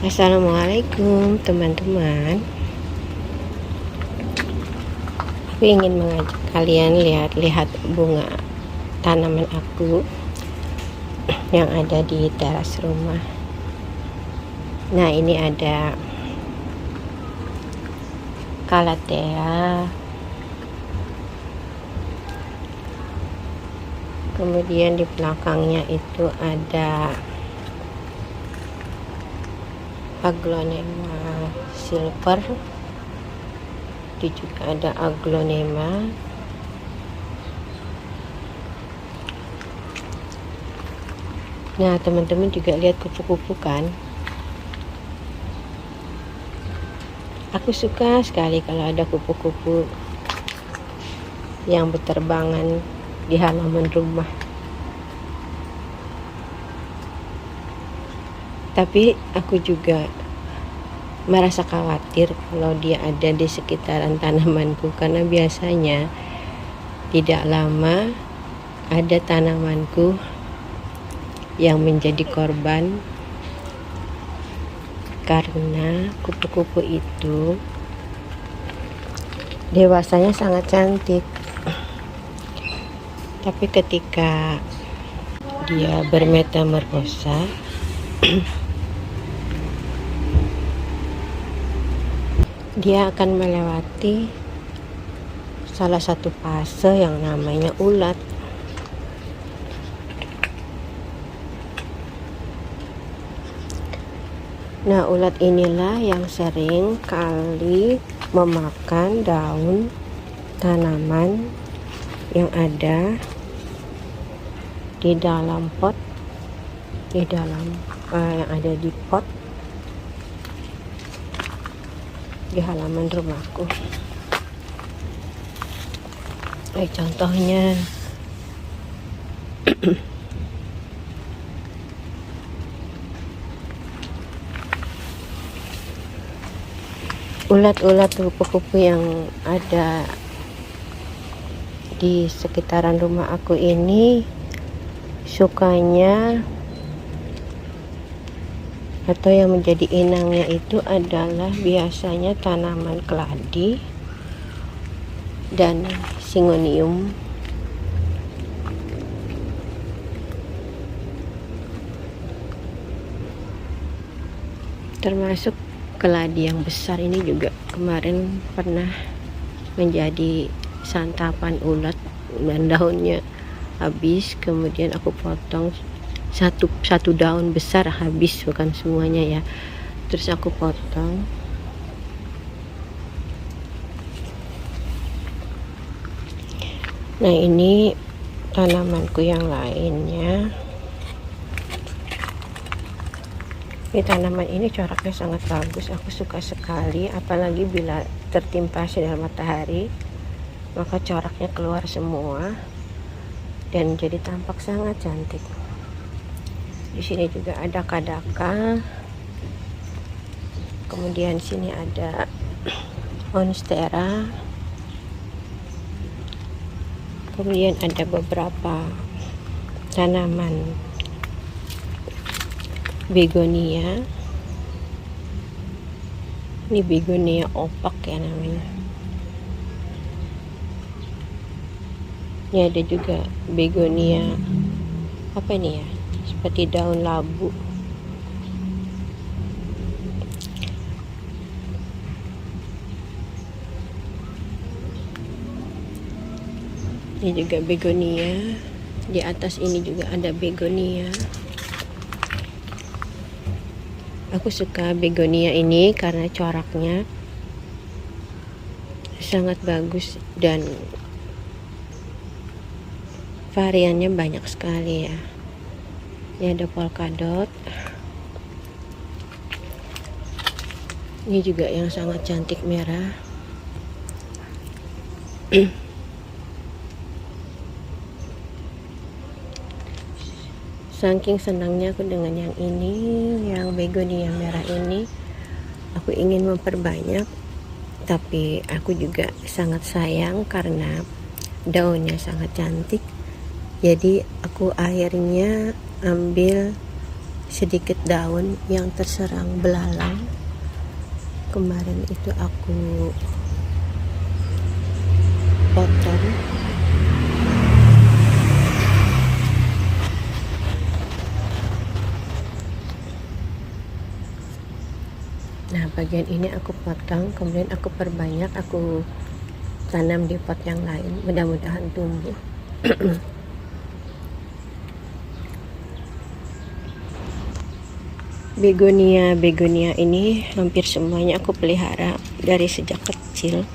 Assalamualaikum teman-teman. Aku ingin mengajak kalian lihat bunga tanaman aku yang ada di teras rumah. Nah, ini ada calathea, kemudian di belakangnya itu ada aglonema silver, itu juga ada aglonema. Nah, teman-teman juga lihat kupu-kupu kan. Aku suka sekali kalau ada kupu-kupu yang berterbangan di halaman rumah. Tapi aku juga merasa khawatir kalau dia ada di sekitaran tanamanku, karena biasanya tidak lama ada tanamanku yang menjadi korban karena kupu-kupu itu dewasanya sangat cantik, tapi ketika dia bermetamorfosa dia akan melewati salah satu fase yang namanya ulat. Nah, ulat inilah yang sering kali memakan daun tanaman yang ada di dalam pot, yang ada di pot di halaman rumahku. Contohnya ulat-ulat kupu-kupu yang ada di sekitaran rumah aku ini sukanya atau yang menjadi inangnya itu adalah biasanya tanaman keladi dan syngonium. Termasuk keladi yang besar ini juga kemarin pernah menjadi santapan ulat, dan daunnya habis. Kemudian aku potong satu daun besar, habis, bukan semuanya ya. Terus aku potong. Nah, ini tanamanku yang lainnya. Ini tanaman ini coraknya sangat bagus, aku suka sekali, apalagi bila tertimpa sinar matahari, maka coraknya keluar semua dan jadi tampak sangat cantik. Di sini juga ada kadaka, kemudian sini ada monstera, kemudian ada beberapa tanaman begonia. Ini begonia opak ya namanya. Ini ada juga begonia, apa ini ya, seperti daun labu. Ini juga begonia. Di atas ini juga ada begonia. Aku suka begonia ini karena coraknya sangat bagus dan variannya banyak sekali ya. Ini ada polkadot. Ini juga yang sangat cantik, merah. Saking senangnya aku dengan yang ini, yang begonia merah ini, aku ingin memperbanyak, tapi aku juga sangat sayang karena daunnya sangat cantik. Jadi aku akhirnya ambil sedikit daun yang terserang belalang. Kemarin itu aku potong. Nah, bagian ini aku potong, kemudian aku perbanyak, aku tanam di pot yang lain, mudah-mudahan tumbuh. Begonia ini hampir semuanya aku pelihara dari sejak kecil.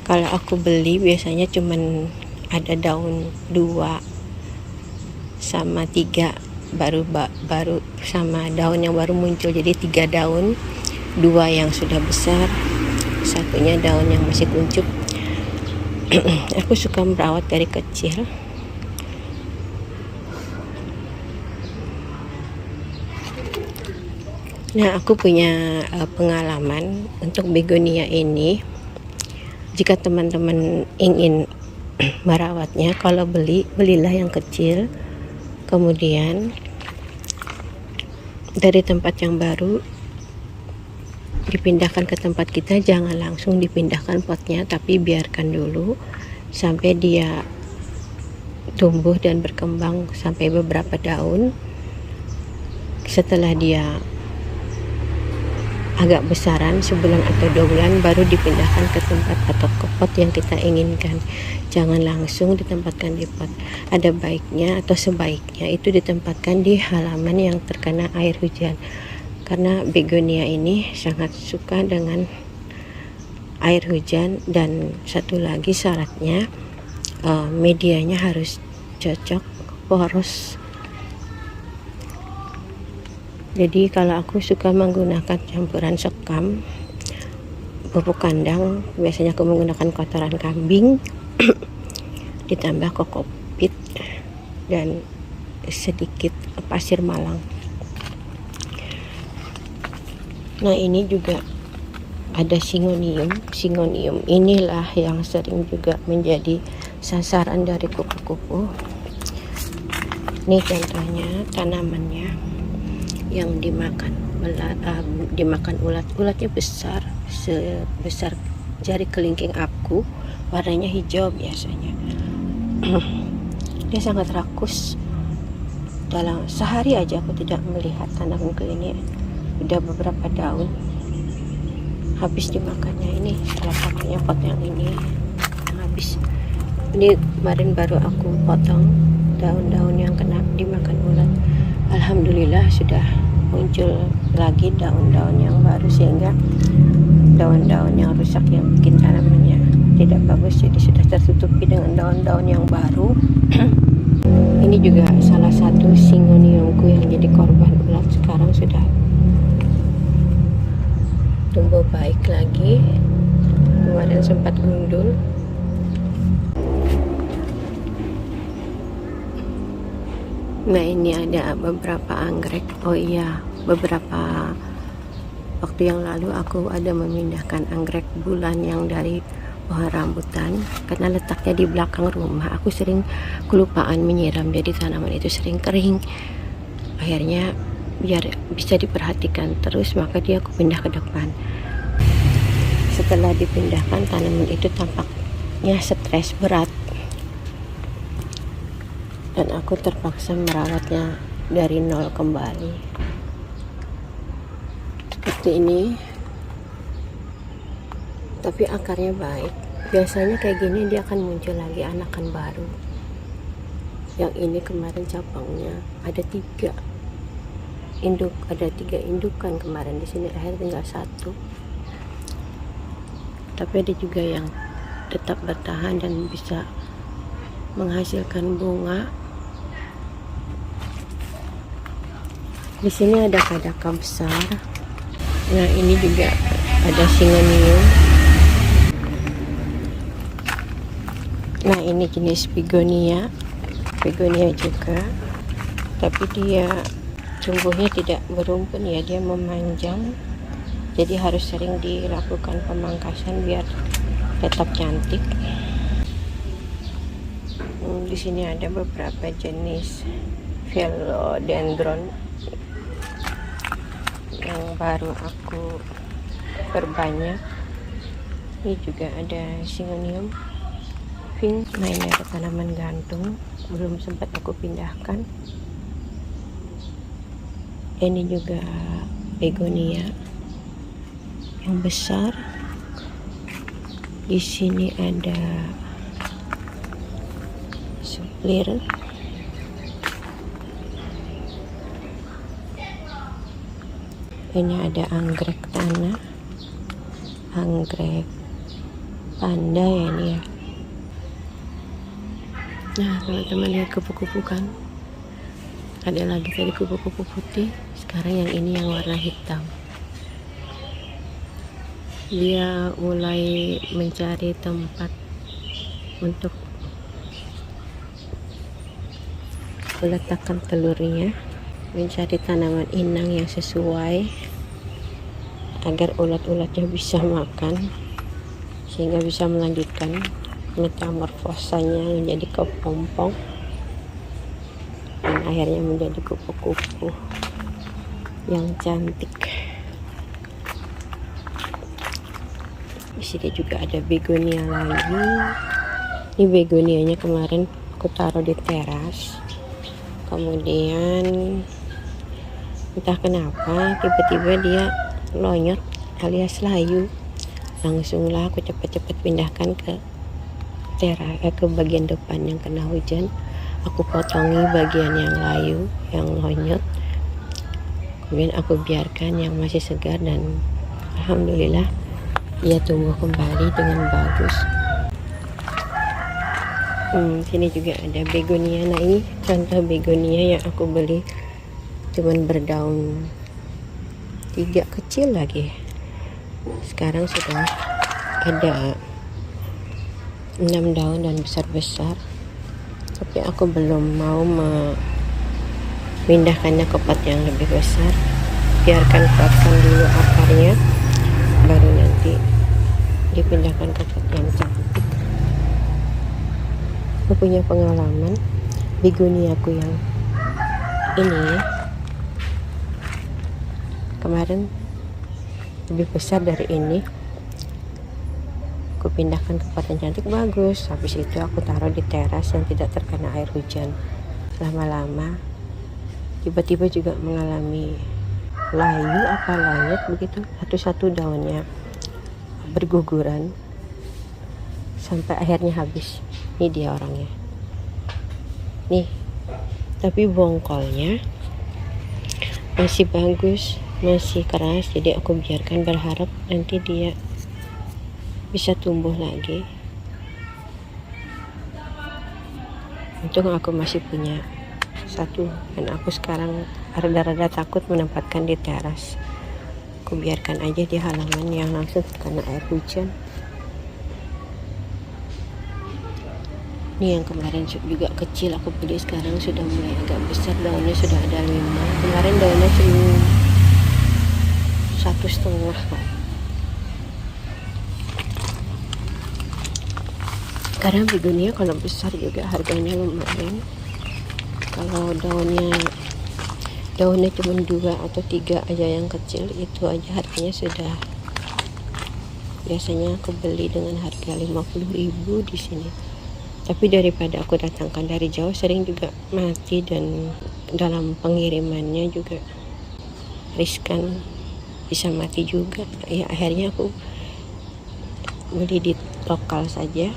Kalau aku beli biasanya cuman ada daun 2 sama 3, baru sama daun yang baru muncul, jadi 3 daun, 2 yang sudah besar, satunya daun yang masih kuncup. Aku suka merawat dari kecil. Nah, aku punya pengalaman untuk begonia ini. Jika teman-teman ingin merawatnya, kalau belilah yang kecil, kemudian dari tempat yang baru dipindahkan ke tempat kita. Jangan langsung dipindahkan potnya, tapi biarkan dulu sampai dia tumbuh dan berkembang sampai beberapa daun. Setelah dia agak besaran, sebulan atau 2 bulan, baru dipindahkan ke tempat atau ke pot yang kita inginkan. Jangan langsung ditempatkan di pot. Ada baiknya atau sebaiknya itu ditempatkan di halaman yang terkena air hujan, karena begonia ini sangat suka dengan air hujan. Dan satu lagi syaratnya, medianya harus cocok, poros. Jadi kalau aku suka menggunakan campuran sekam, pupuk kandang, biasanya aku menggunakan kotoran kambing ditambah kokopit dan sedikit pasir malang. Nah, ini juga ada singonium inilah yang sering juga menjadi sasaran dari kupu-kupu. Ini contohnya tanamannya yang dimakan ulatnya besar, sebesar jari kelingking aku, warnanya hijau biasanya. Dia sangat rakus. Dalam sehari aja aku tidak melihat tanamanku ini udah beberapa daun habis dimakannya. Ini salah satunya pot yang ini yang habis. Ini kemarin baru aku potong daun-daun yang kena dimakan ulat. Alhamdulillah sudah muncul lagi daun-daun yang baru, sehingga daun-daun yang rusak yang bikin tanamannya tidak bagus jadi sudah tertutupi dengan daun-daun yang baru. Ini juga salah satu singoniumku yang jadi korban ulat, sekarang sudah tumbuh baik lagi. Kemarin sempat gundul. Nah, ini ada beberapa anggrek. Oh iya, beberapa waktu yang lalu aku ada memindahkan anggrek bulan yang dari pohon rambutan, karena letaknya di belakang rumah. Aku sering kelupaan menyiram, jadi tanaman itu sering kering. Akhirnya biar bisa diperhatikan terus, maka dia aku pindah ke depan. Setelah dipindahkan, tanaman itu tampaknya stres berat, dan aku terpaksa merawatnya dari nol kembali. Seperti ini, tapi akarnya baik. Biasanya kayak gini dia akan muncul lagi anakan baru. Yang ini kemarin cabangnya ada 3 induk, ada 3 indukan kemarin. Di sini akhirnya tinggal 1. Tapi ada juga yang tetap bertahan dan bisa menghasilkan bunga. Di sini ada kadaka besar. Nah, ini juga ada singonium. Nah, ini jenis begonia juga, tapi dia tumbuhnya tidak berumpun ya, dia memanjang. Jadi harus sering dilakukan pemangkasan biar tetap cantik. Di sini ada beberapa jenis philodendron yang baru aku perbanyak. Ini juga ada Syngonium pink. Nah, ini ada tanaman gantung, belum sempat aku pindahkan. Ini juga begonia yang besar. Di sini ada suplir. Ini ada anggrek tanah, anggrek panda ya ini ya. Nah, teman-teman lihat kupu-kupu kan, ada lagi tadi kupu-kupu putih, sekarang yang ini yang warna hitam. Dia mulai mencari tempat untuk meletakkan telurnya, mencari tanaman inang yang sesuai agar ulat-ulatnya bisa makan, sehingga bisa melanjutkan metamorfosanya menjadi kepompong dan akhirnya menjadi kupu-kupu yang cantik. Di sini juga ada begonia lagi. Ini begonianya kemarin aku taruh di teras, kemudian entah kenapa tiba-tiba dia lonyot alias layu. Langsunglah aku cepat-cepat pindahkan ke teras, ke bagian depan yang kena hujan. Aku potongi bagian yang layu, yang lonyot, kemudian aku biarkan yang masih segar, dan alhamdulillah ia tumbuh kembali dengan bagus. Sini juga ada begonia. Nah, ini contoh begonia yang aku beli, cuman berdaun 3 kecil lagi. Sekarang sudah ada 6 daun dan besar-besar, tapi aku belum mau memindahkannya ke pot yang lebih besar. Biarkan kuatkan dulu akarnya, baru nanti dipindahkan ke pot yang cantik. Aku punya pengalaman, begonia aku yang ini kemarin lebih besar dari ini. Aku pindahkan ke pot yang cantik, bagus. Habis itu aku taruh di teras yang tidak terkena air hujan. Lama-lama tiba-tiba juga mengalami layu apa lanyet begitu, satu-satu daunnya berguguran sampai akhirnya habis. Ini dia orangnya nih, tapi bongkolnya masih bagus, masih keras, jadi aku biarkan, berharap nanti dia bisa tumbuh lagi. Untung aku masih punya satu, dan aku sekarang rada-rada takut menempatkan di teras. Aku biarkan aja di halaman yang langsung terkena air hujan. Ini yang kemarin juga kecil aku beli, sekarang sudah mulai agak besar, daunnya sudah ada 5. Kemarin daunnya cuma 1,5 kok. Karena begonia kalau besar juga harganya lumayan. Kalau daunnya cuma 2 atau 3 aja yang kecil, itu aja harganya sudah, biasanya aku beli dengan harga 50.000 di sini. Tapi daripada aku datangkan dari jauh, sering juga mati, dan dalam pengirimannya juga riskan, bisa mati juga. Ya akhirnya aku beli di lokal saja,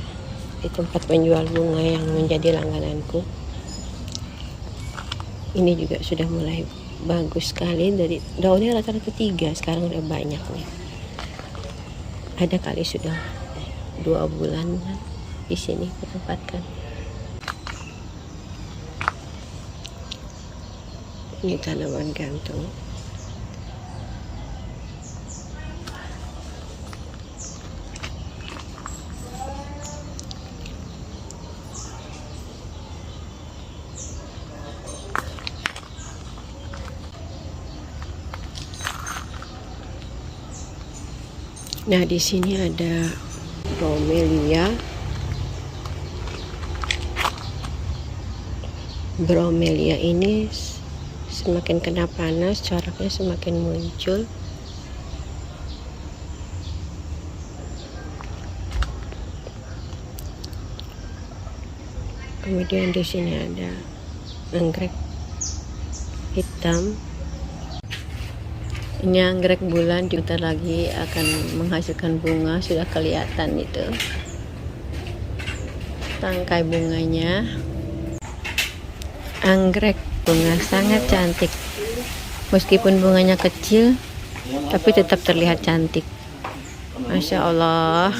di tempat penjual bunga yang menjadi langgananku. Ini juga sudah mulai bagus sekali, dari daunnya rata-rata 3, sekarang udah banyak nih. Ada kali sudah 2 bulan di sini ditempatkan. Ini tanaman gantung. Nah, di sini ada bromelia. Bromelia ini semakin kena panas, coraknya semakin muncul. Kemudian di sini ada anggrek hitam. Ini anggrek bulan, juga lagi akan menghasilkan bunga, sudah kelihatan itu tangkai bunganya. Anggrek bunga sangat cantik, meskipun bunganya kecil tapi tetap terlihat cantik. Masya Allah.